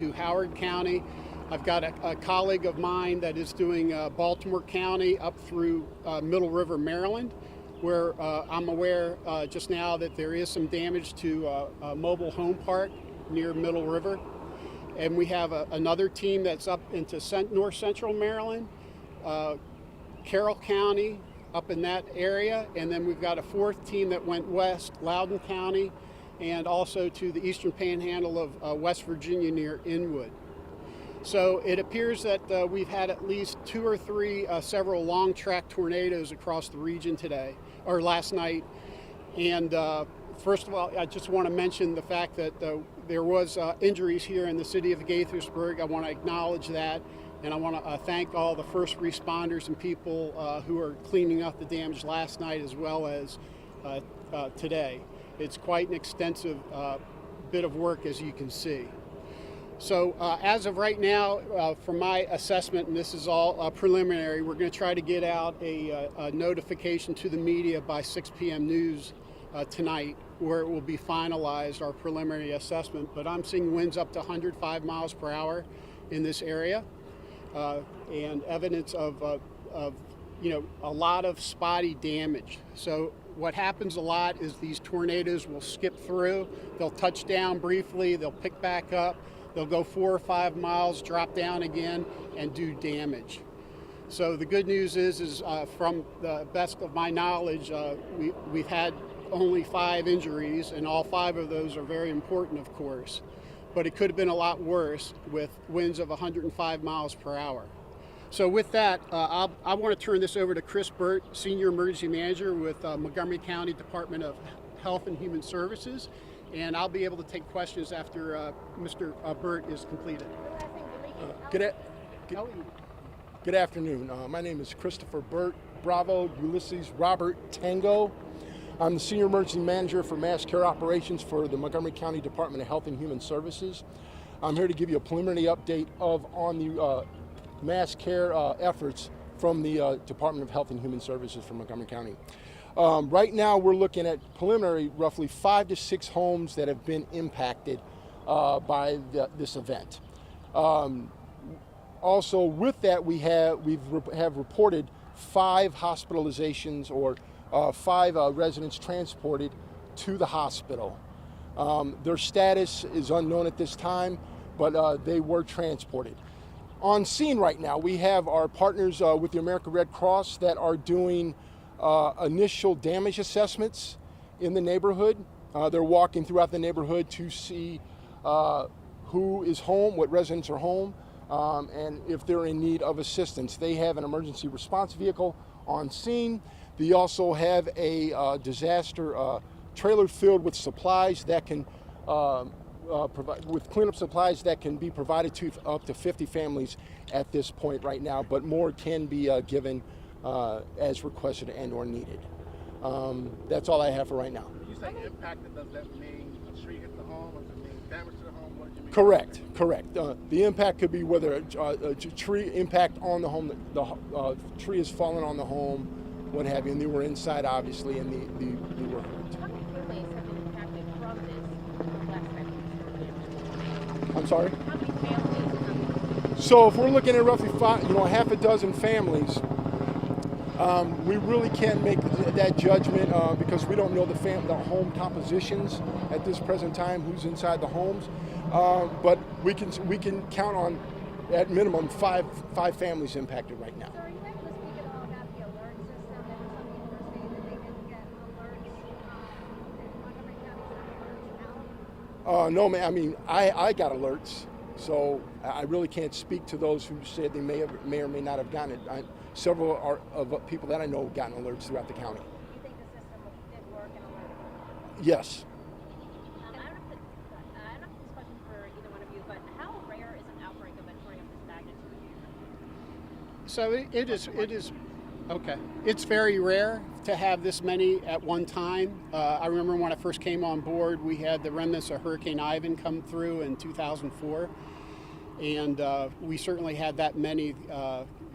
to Howard County. I've got a colleague of mine that is doing Baltimore County up through Middle River, Maryland, where I'm aware just now that there is some damage to a mobile home park near Middle River. And we have another team that's up into north central Maryland, Carroll County, up in that area. And then we've got a fourth team that went west, Loudoun County, and also to the eastern panhandle of West Virginia near Inwood. So it appears that we've had at least two or three several long track tornadoes across the region today, or last night. And first of all, I just want to mention the fact that there was injuries here in the city of Gaithersburg. I want to acknowledge that, and I want to thank all the first responders and people who are cleaning up the damage last night as well as today. It's quite an extensive bit of work, as you can see. So as of right now, from my assessment, and this is all preliminary, we're going to try to get out a notification to the media by 6 p.m. news tonight, where it will be finalized, our preliminary assessment. But I'm seeing winds up to 105 miles per hour in this area, and evidence of a lot of spotty damage. So what happens a lot is these tornadoes will skip through, they'll touch down briefly, they'll pick back up, they'll go 4 or 5 miles, drop down again, and do damage. So the good news is from the best of my knowledge, we've had only 5 injuries, and all 5 of those are very important, of course. But it could have been a lot worse with winds of 105 miles per hour. So with that, I want to turn this over to Chris Burt, Senior Emergency Manager with Montgomery County Department of Health and Human Services. And I'll be able to take questions after Mr. Burt is completed. Good afternoon. My name is Christopher Burt, Bravo, Ulysses, Robert, Tango. I'm the Senior Emergency Manager for Mass Care Operations for the Montgomery County Department of Health and Human Services. I'm here to give you a preliminary update on the mass care efforts from the Department of Health and Human Services for Montgomery County. Right now we're looking at preliminary roughly 5 to 6 homes that have been impacted by this event. Also with that we have reported 5 hospitalizations or 5 residents transported to the hospital. Their status is unknown at this time, but they were transported. On scene right now, we have our partners with the American Red Cross that are doing initial damage assessments in the neighborhood. They're walking throughout the neighborhood to see who is home, what residents are home, and if they're in need of assistance. They have an emergency response vehicle on scene. They also have a disaster trailer filled with supplies that can with cleanup supplies that can be provided to up to 50 families at this point right now, but more can be given as requested and or needed. That's all I have for right now. When you say impacted, does that mean a tree hit the home, or does it mean damage to the home? What did you mean? Correct. The impact could be whether a tree impact on the home, the tree has fallen on the home, what have you, and they were inside obviously, and they were hurt. How many families have been impacted from this last event? I'm sorry? How many families? So if we're looking at roughly 5, half a dozen families, we really can't make that judgment because we don't know the home compositions at this present time, who's inside the homes. But we can count on, at minimum, 5 families impacted right now. So are you able to speak at all about the alert system? There were some people were saying that they didn't get alerts, Montgomery County alerts out. No, man. I mean, I got alerts, so I really can't speak to those who said they may or may not have gotten it. Several of people that I know have gotten alerts throughout the county. Do you think the system did work and alerted? Yes. I don't know if this question for either one of you, but how rare is an outbreak of a tornado of this magnitude? So it is okay. It's very rare to have this many at one time. I remember when I first came on board, we had the remnants of Hurricane Ivan come through in 2004, and we certainly had that many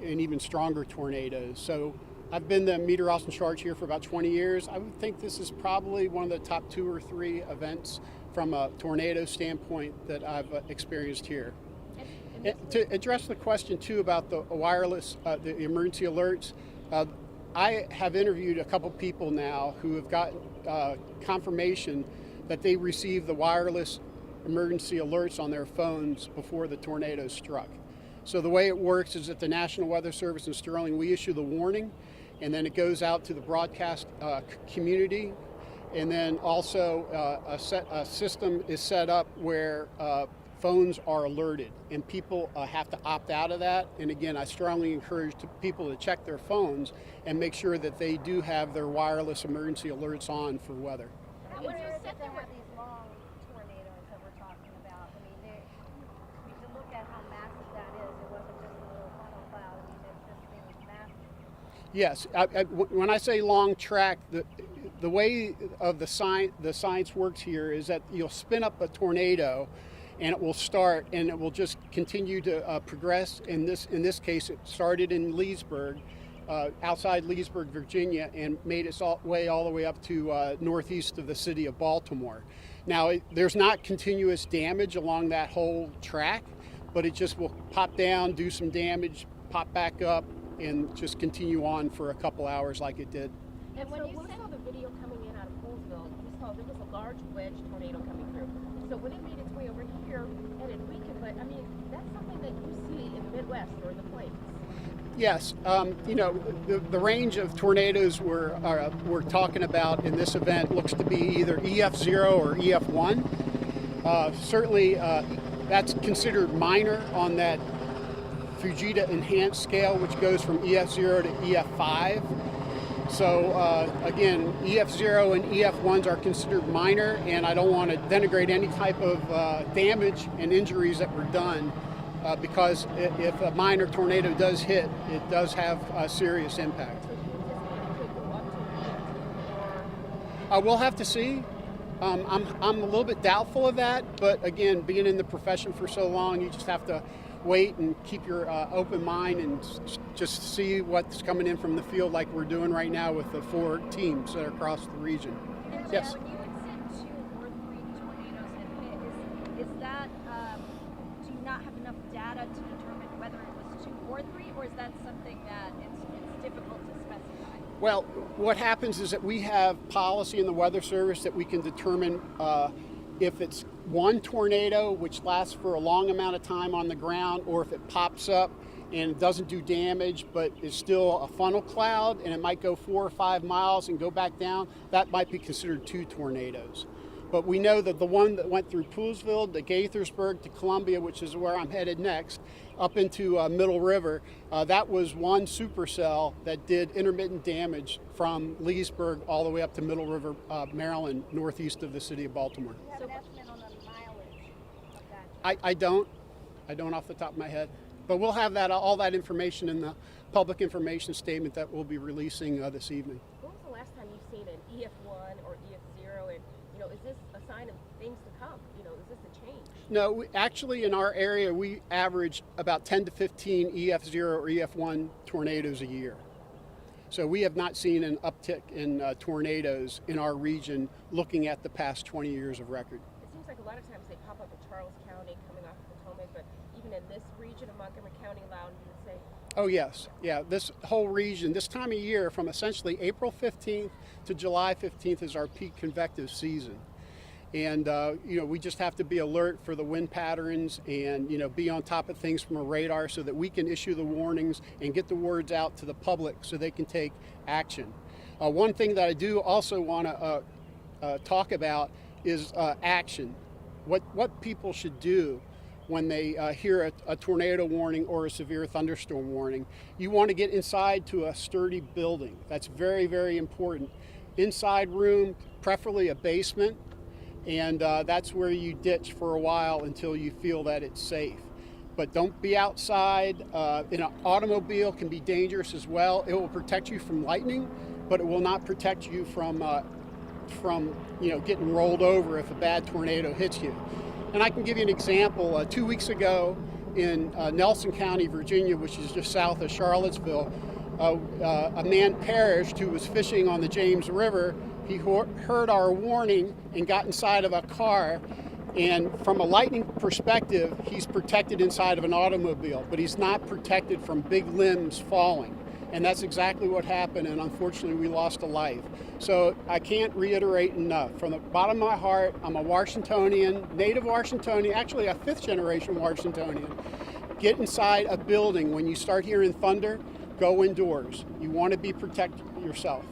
and even stronger tornadoes. So I've been the meteorologist in charge here for about 20 years. I would think this is probably one of the top 2 or 3 events from a tornado standpoint that I've experienced here. And to address the question too about the wireless, the emergency alerts, I have interviewed a couple people now who have gotten confirmation that they received the wireless emergency alerts on their phones before the tornado struck. So the way it works is that the National Weather Service in Sterling, we issue the warning, and then it goes out to the broadcast community, and then also a system is set up where phones are alerted, and people have to opt out of that. And again, I strongly encourage people to check their phones and make sure that they do have their wireless emergency alerts on for weather. How rare is it to have these long tornadoes that we're talking about? I mean, we should look at how massive that is. It wasn't just a little funnel cloud. I mean, this thing is massive. Yes, when I say long track, the way of the science works here is that you'll spin up a tornado, and it will start, and it will just continue to progress. In this case, it started in Leesburg, outside Leesburg, Virginia, and made its way all the way up to northeast of the city of Baltimore. Now, there's not continuous damage along that whole track, but it just will pop down, do some damage, pop back up, and just continue on for a couple hours like it did. And when you saw the video coming in out of Poolsville, you saw there was a large wedge tornado coming through. So when it made its way over here and it weakened, but I mean, that's something that you see in the Midwest or in the plains. Yes, you know, the range of tornadoes we're talking about in this event looks to be either EF0 or EF1. Certainly, that's considered minor on that Fujita enhanced scale, which goes from EF0 to EF5. So again, EF0 and EF1s are considered minor, and I don't want to denigrate any type of damage and injuries that were done, because if a minor tornado does hit, it does have a serious impact. We'll have to see. I'm a little bit doubtful of that, but again, being in the profession for so long, you just have to wait and keep your open mind and just see what's coming in from the field, like we're doing right now with the 4 teams that are across the region. And Yes. when you had said 2 or 3 tornadoes had hit, is that, do you not have enough data to determine whether it was 2 or 3, or is that something that it's difficult to specify? Well, what happens is that we have policy in the Weather Service that we can determine if it's one tornado, which lasts for a long amount of time on the ground, or if it pops up and it doesn't do damage, but is still a funnel cloud, and it might go 4 or 5 miles and go back down, that might be considered 2 tornadoes. But we know that the one that went through Poolsville to Gaithersburg to Columbia, which is where I'm headed next, up into Middle River, that was one supercell that did intermittent damage from Leesburg all the way up to Middle River, Maryland, northeast of the city of Baltimore. Do you have an estimate on the mileage of that? I don't off the top of my head, but we'll have that all that information in the public information statement that we'll be releasing this evening. When was the last time you've seen an EF1 or EF0, and you know, is this a sign of things to come? You know, is this a change? No, actually in our area we average about 10 to 15 EF0 or EF1 tornadoes a year. So we have not seen an uptick in tornadoes in our region looking at the past 20 years of record. It seems like a lot of times they pop up in Charles County coming off of Potomac, but even in this region of Montgomery County, Loudoun, you would say? Oh yes, yeah, this whole region, this time of year from essentially April 15th to July 15th is our peak convective season. And you know, we just have to be alert for the wind patterns and, you know, be on top of things from a radar so that we can issue the warnings and get the words out to the public so they can take action. One thing that I do also want to talk about is action. What people should do when they hear a tornado warning or a severe thunderstorm warning. You want to get inside to a sturdy building. That's very, very important. Inside room, preferably a basement, and that's where you ditch for a while until you feel that it's safe. But don't be outside. In an automobile can be dangerous as well. It will protect you from lightning, but it will not protect you from you know, getting rolled over if a bad tornado hits you. And I can give you an example. 2 weeks ago in Nelson County, Virginia, which is just south of Charlottesville, a man perished who was fishing on the James River, He heard our warning and got inside of a car. And from a lightning perspective, he's protected inside of an automobile, but he's not protected from big limbs falling. And that's exactly what happened, and unfortunately we lost a life. So I can't reiterate enough. From the bottom of my heart, I'm a Washingtonian, native Washingtonian, actually a 5th generation Washingtonian. Get inside a building. When you start hearing thunder, go indoors. You want to be protected yourself.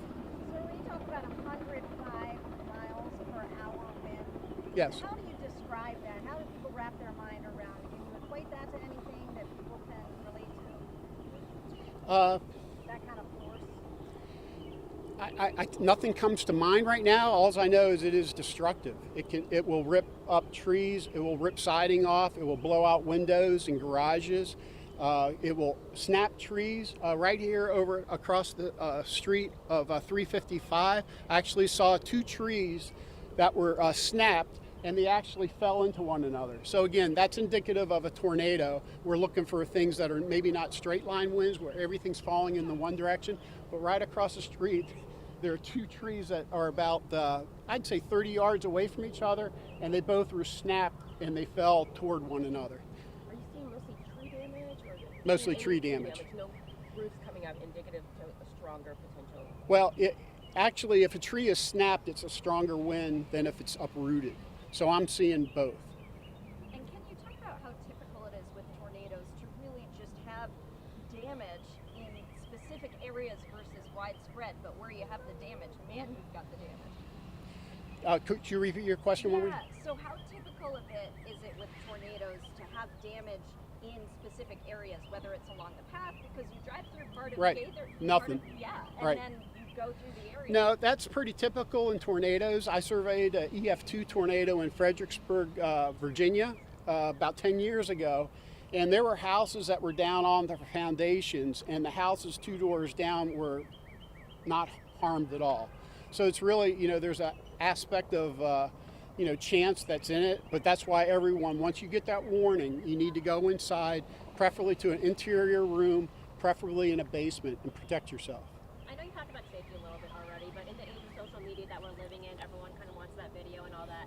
So when you talk about 105 miles per hour wind, Yes. how do you describe that? How do people wrap their mind around it? Can you equate that to anything that people can relate to? That kind of force? Nothing comes to mind right now. All I know is it is destructive. It will rip up trees. It will rip siding off. It will blow out windows and garages. It will snap trees. Right here over across the street of 355, I actually saw 2 trees that were snapped, and they actually fell into one another. So again, that's indicative of a tornado. We're looking for things that are maybe not straight line winds where everything's falling in the one direction, but right across the street, there are 2 trees that are about, I'd say 30 yards away from each other, and they both were snapped and they fell toward one another. Are you seeing mostly tree damage or Mostly any tree damage. No roofs coming out indicative to a stronger potential. Well, actually, if a tree is snapped, it's a stronger wind than if it's uprooted. So I'm seeing both. And can you talk about how typical it is with tornadoes to really just have damage in specific areas versus widespread, but where you have the damage, man, who's got the damage? Could you repeat your question? One more? Yeah, so how typical of it is it with tornadoes to have damage in specific areas, whether it's along the path, because you drive through part of Right. the day, there's Nothing. and Right. then you go through the area. No, that's pretty typical in tornadoes. I surveyed an EF2 tornado in Fredericksburg, Virginia, about 10 years ago, and there were houses that were down on their foundations, and the houses 2 doors down were not harmed at all. So it's really, there's an aspect of, chance that's in it, but that's why everyone, once you get that warning, you need to go inside, preferably to an interior room, preferably in a basement, and protect yourself. I know you talked about safety a little bit already, but in the age of social media that we're living in, everyone kind of wants that video and all that.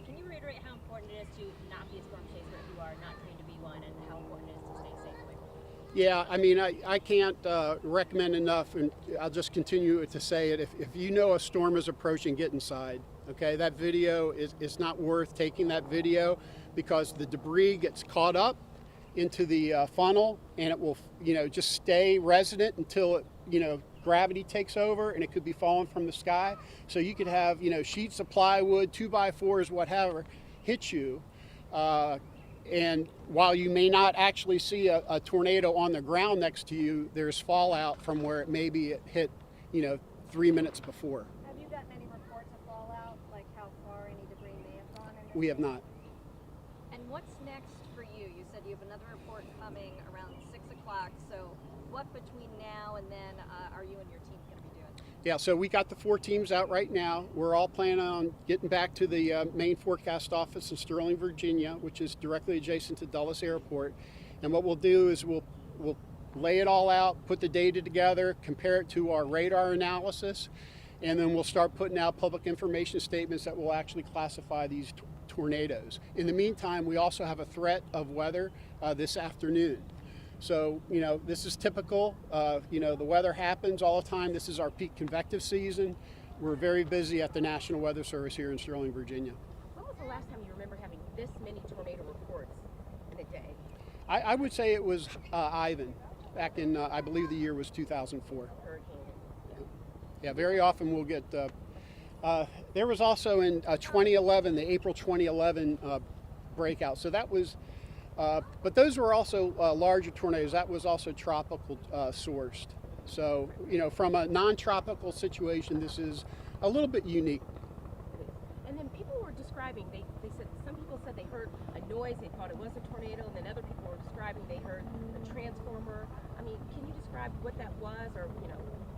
Can you reiterate how important it is to not be a storm chaser if you are not trained to be one, and how important it is to stay safe away from it? Yeah, I mean, I can't recommend enough, and I'll just continue to say it. If you know a storm is approaching, get inside. Okay, that video is not worth taking that video because the debris gets caught up into the funnel, and it will, just stay resident until it, gravity takes over, and it could be falling from the sky. So you could have, sheets of plywood, 2x4s, whatever, hit you. And while you may not actually see a tornado on the ground next to you, there's fallout from where it hit, 3 minutes before. Have you gotten any reports of fallout, like how far any debris may have gone? In We have not. And what's next for you? You said you have another report coming around 6 o'clock. So what between now and then are you and your team going to be doing? Yeah, so we got the 4 teams out right now. We're all planning on getting back to the main forecast office in Sterling, Virginia, which is directly adjacent to Dulles Airport. And what we'll do is we'll lay it all out, put the data together, compare it to our radar analysis, and then we'll start putting out public information statements that will actually classify these tornadoes. In the meantime, we also have a threat of weather this afternoon. So, this is typical. The weather happens all the time. This is our peak convective season. We're very busy at the National Weather Service here in Sterling, Virginia. When was the last time you remember having this many tornado reports in a day? I would say it was Ivan, back in, I believe the year was 2004. Hurricane. Yeah, very often we'll get, there was also in 2011, the April 2011 breakout. So that was, but those were also larger tornadoes. That was also tropical sourced. So, from a non-tropical situation, this is a little bit unique. And then people were describing, they said, some people said they heard a noise, they thought it was a tornado, and then other people were describing they heard a transformer. I mean, can you describe what that was, or,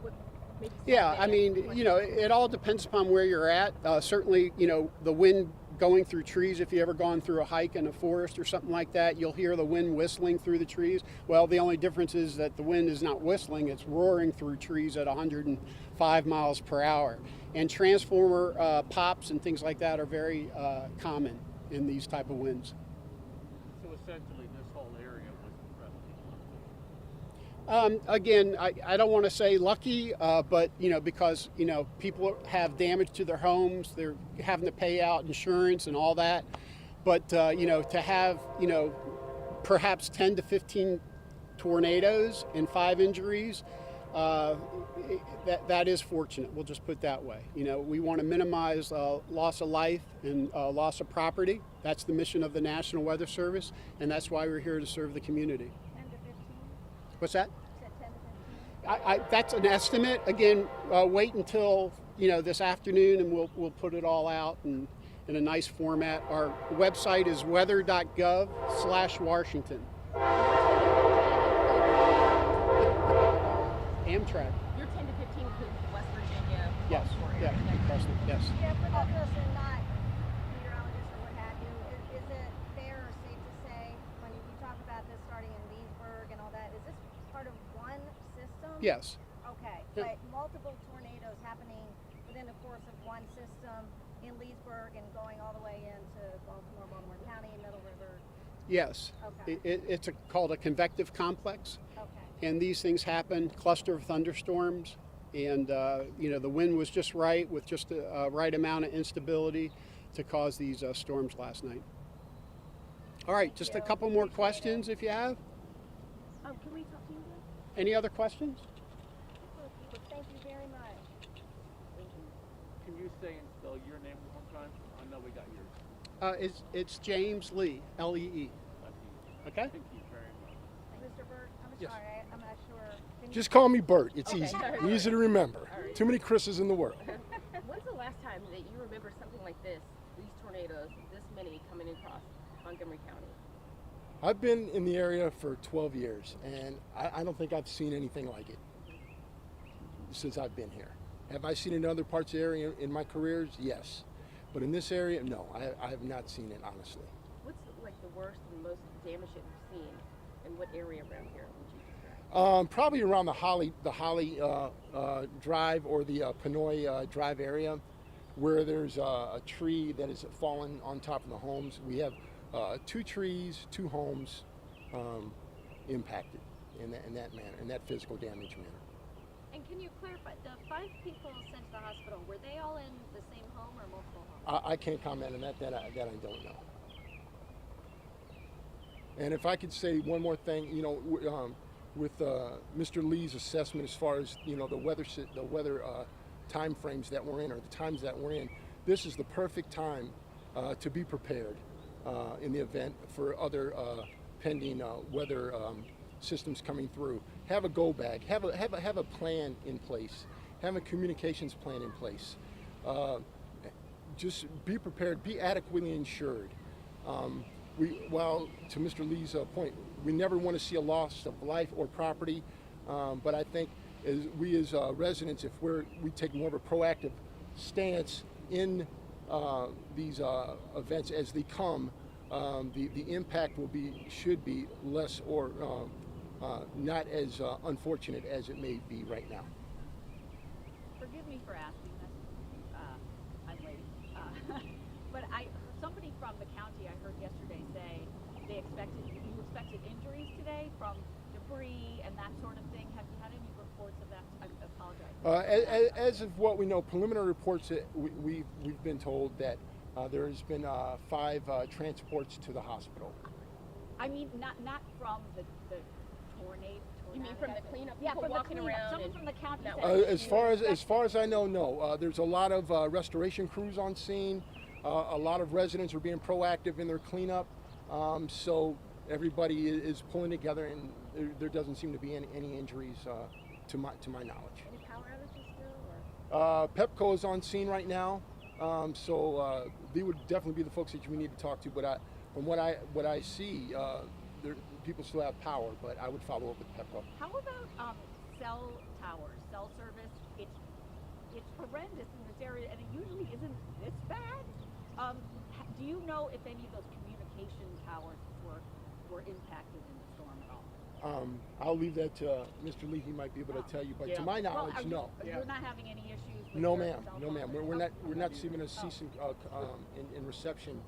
what maybe? Yeah, I mean, it all depends upon where you're at. Certainly, the wind going through trees. If you ever gone through a hike in a forest or something like that, you'll hear the wind whistling through the trees. Well, the only difference is that the wind is not whistling, it's roaring through trees at 105 miles per hour. And transformer pops and things like that are very common in these type of winds. So essentially, this whole area was incredibly lucky. Again, I don't want to say lucky, but because people have damage to their homes, they're having to pay out insurance and all that. But to have perhaps 10 to 15 tornadoes and 5 injuries, that is fortunate. We'll just put it that way. We want to minimize loss of life and loss of property. That's the mission of the National Weather Service, and that's why we're here to serve the community. 10 to 15? What's that? You said 10 to 15? That's an estimate. Again, wait until this afternoon, and we'll put it all out in a nice format. Our website is weather.gov/Washington. Amtrak. Your 10 to 15 includes West Virginia, Yes. Baltimore Yeah. area. President. Yes. Yeah, for those of us who are not meteorologists or what have you, is it fair or safe to say, when you talk about this starting in Leesburg and all that, is this part of one system? Yes. Okay, Yeah. but multiple tornadoes happening within the course of one system in Leesburg and going all the way into Baltimore County, Middle River? Yes. Okay. It's called a convective complex. Okay. And these things happen, cluster of thunderstorms, and the wind was just right with just a right amount of instability to cause these storms last night. All right, just a couple more questions if you have. Can we talk to you again? Any other questions? Thank you very much. Can you say and spell your name one more time? I know we got yours. It's James Lee, L-E-E. Okay? Thank you very much. Mr. Burt, I'm Yes. sorry, I'm not sure. Can Just call me Bert. It's Okay. easy to remember. All right. Too many Chris's in the world. When's the last time that you remember something like this, these tornadoes, this many coming across Montgomery County? I've been in the area for 12 years, and I don't think I've seen anything like it since I've been here. Have I seen it in other parts of the area in my careers? Yes. But in this area, no, I have not seen it, honestly. What's like the worst and most damage that you've seen, and what area around here would you describe? Probably around the Holly Drive or the Pinoy Drive area, where there's a tree that has fallen on top of the homes. We have 2 trees, 2 homes impacted in that manner, in that physical damage manner. And can you clarify, the 5 people sent to the hospital, were they all in the same home or multiple homes? I can't comment on that I don't know. And if I could say one more thing, with Mr. Lee's assessment as far as the weather time frames that we're in, or the times that we're in, this is the perfect time to be prepared in the event for other pending weather systems coming through. Have a go bag. Have a plan in place. Have a communications plan in place. Just be prepared. Be adequately insured. Well, to Mr. Lee's point, we never want to see a loss of life or property, but I think as residents, if we take more of a proactive stance in these events as they come, the impact should be less or not as unfortunate as it may be right now. Forgive me for asking this. I'm late. But somebody from the county I heard yesterday say you expected injuries today from debris and that sort of thing. Have you had any reports of that? I apologize. As of what we know, preliminary reports that we've been told that there has been 5 transports to the hospital. I mean, not from the tornado. You mean from the cleanup? Yeah, people from the walking cleanup. around. Someone and from the county that said As far as I know, no. There's a lot of restoration crews on scene. A lot of residents are being proactive in their cleanup. So everybody is pulling together, and there doesn't seem to be any injuries to my knowledge. Any power outages still? Or? Pepco is on scene right now, so they would definitely be the folks that we need to talk to. But from what I see, people still have power. But I would follow up with Pepco. How about cell towers, cell service? It's horrendous in this area, and it usually isn't this bad. do you know if any of those communication towers were impacted in the storm at all? I'll leave that to Mr. Lee. He might be able to tell you, but Yeah. to my Well, knowledge, are you, no. you're not having any issues with No, your ma'am. cell No, ma'am. phone? We're not seeing a ceasing in reception.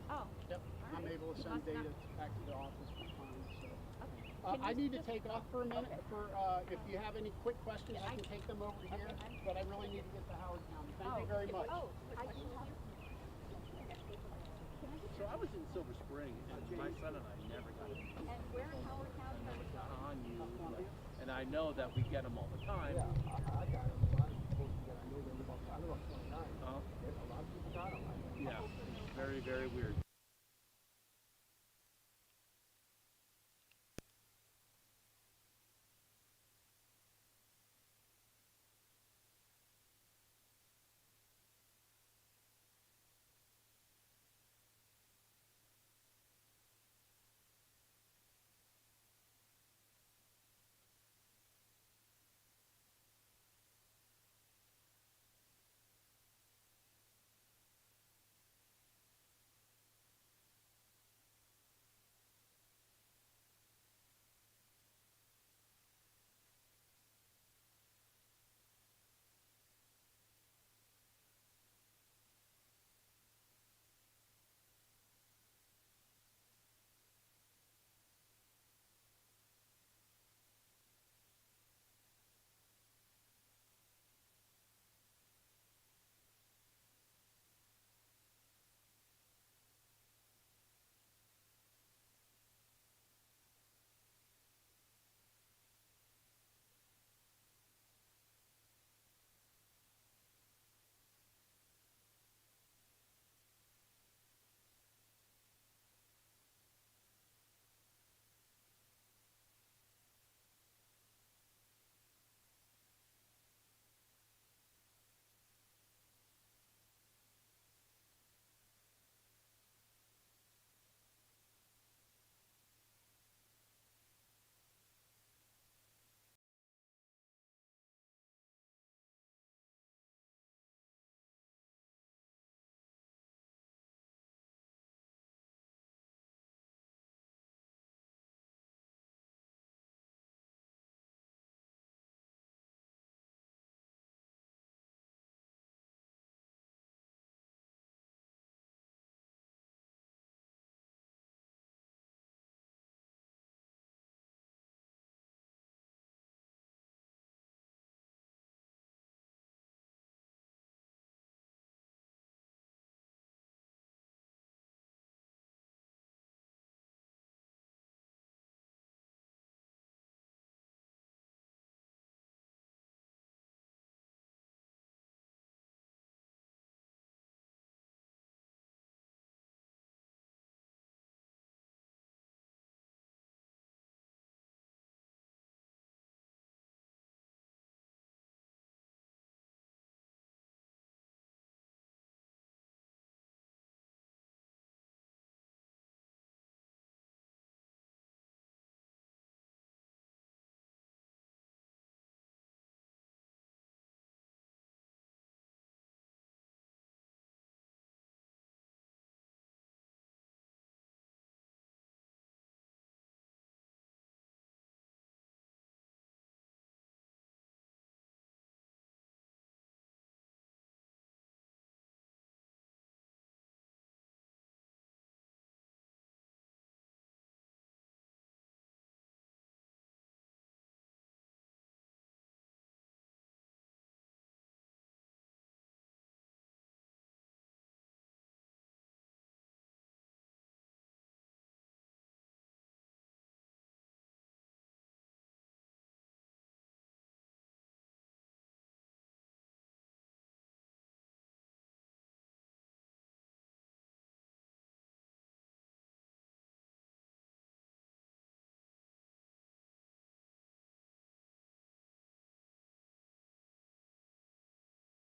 Oh, Yep. all I'm right. able to You send must not- data back to the office for fine. So. okay. I Can need you to just- take off for a minute. Okay. For if you have any quick questions, I can take them over here. But I really need to get to Howard County. Thank you very much. Oh, I do have. So I was in Silver Spring, and my son and I never got it. And where in Howard County are you from? On you, like, and I know that we get them all the time. Yeah, I got it. A lot of people get. I know they're about 29. Uh, A lot of people got them. yeah, very, very weird.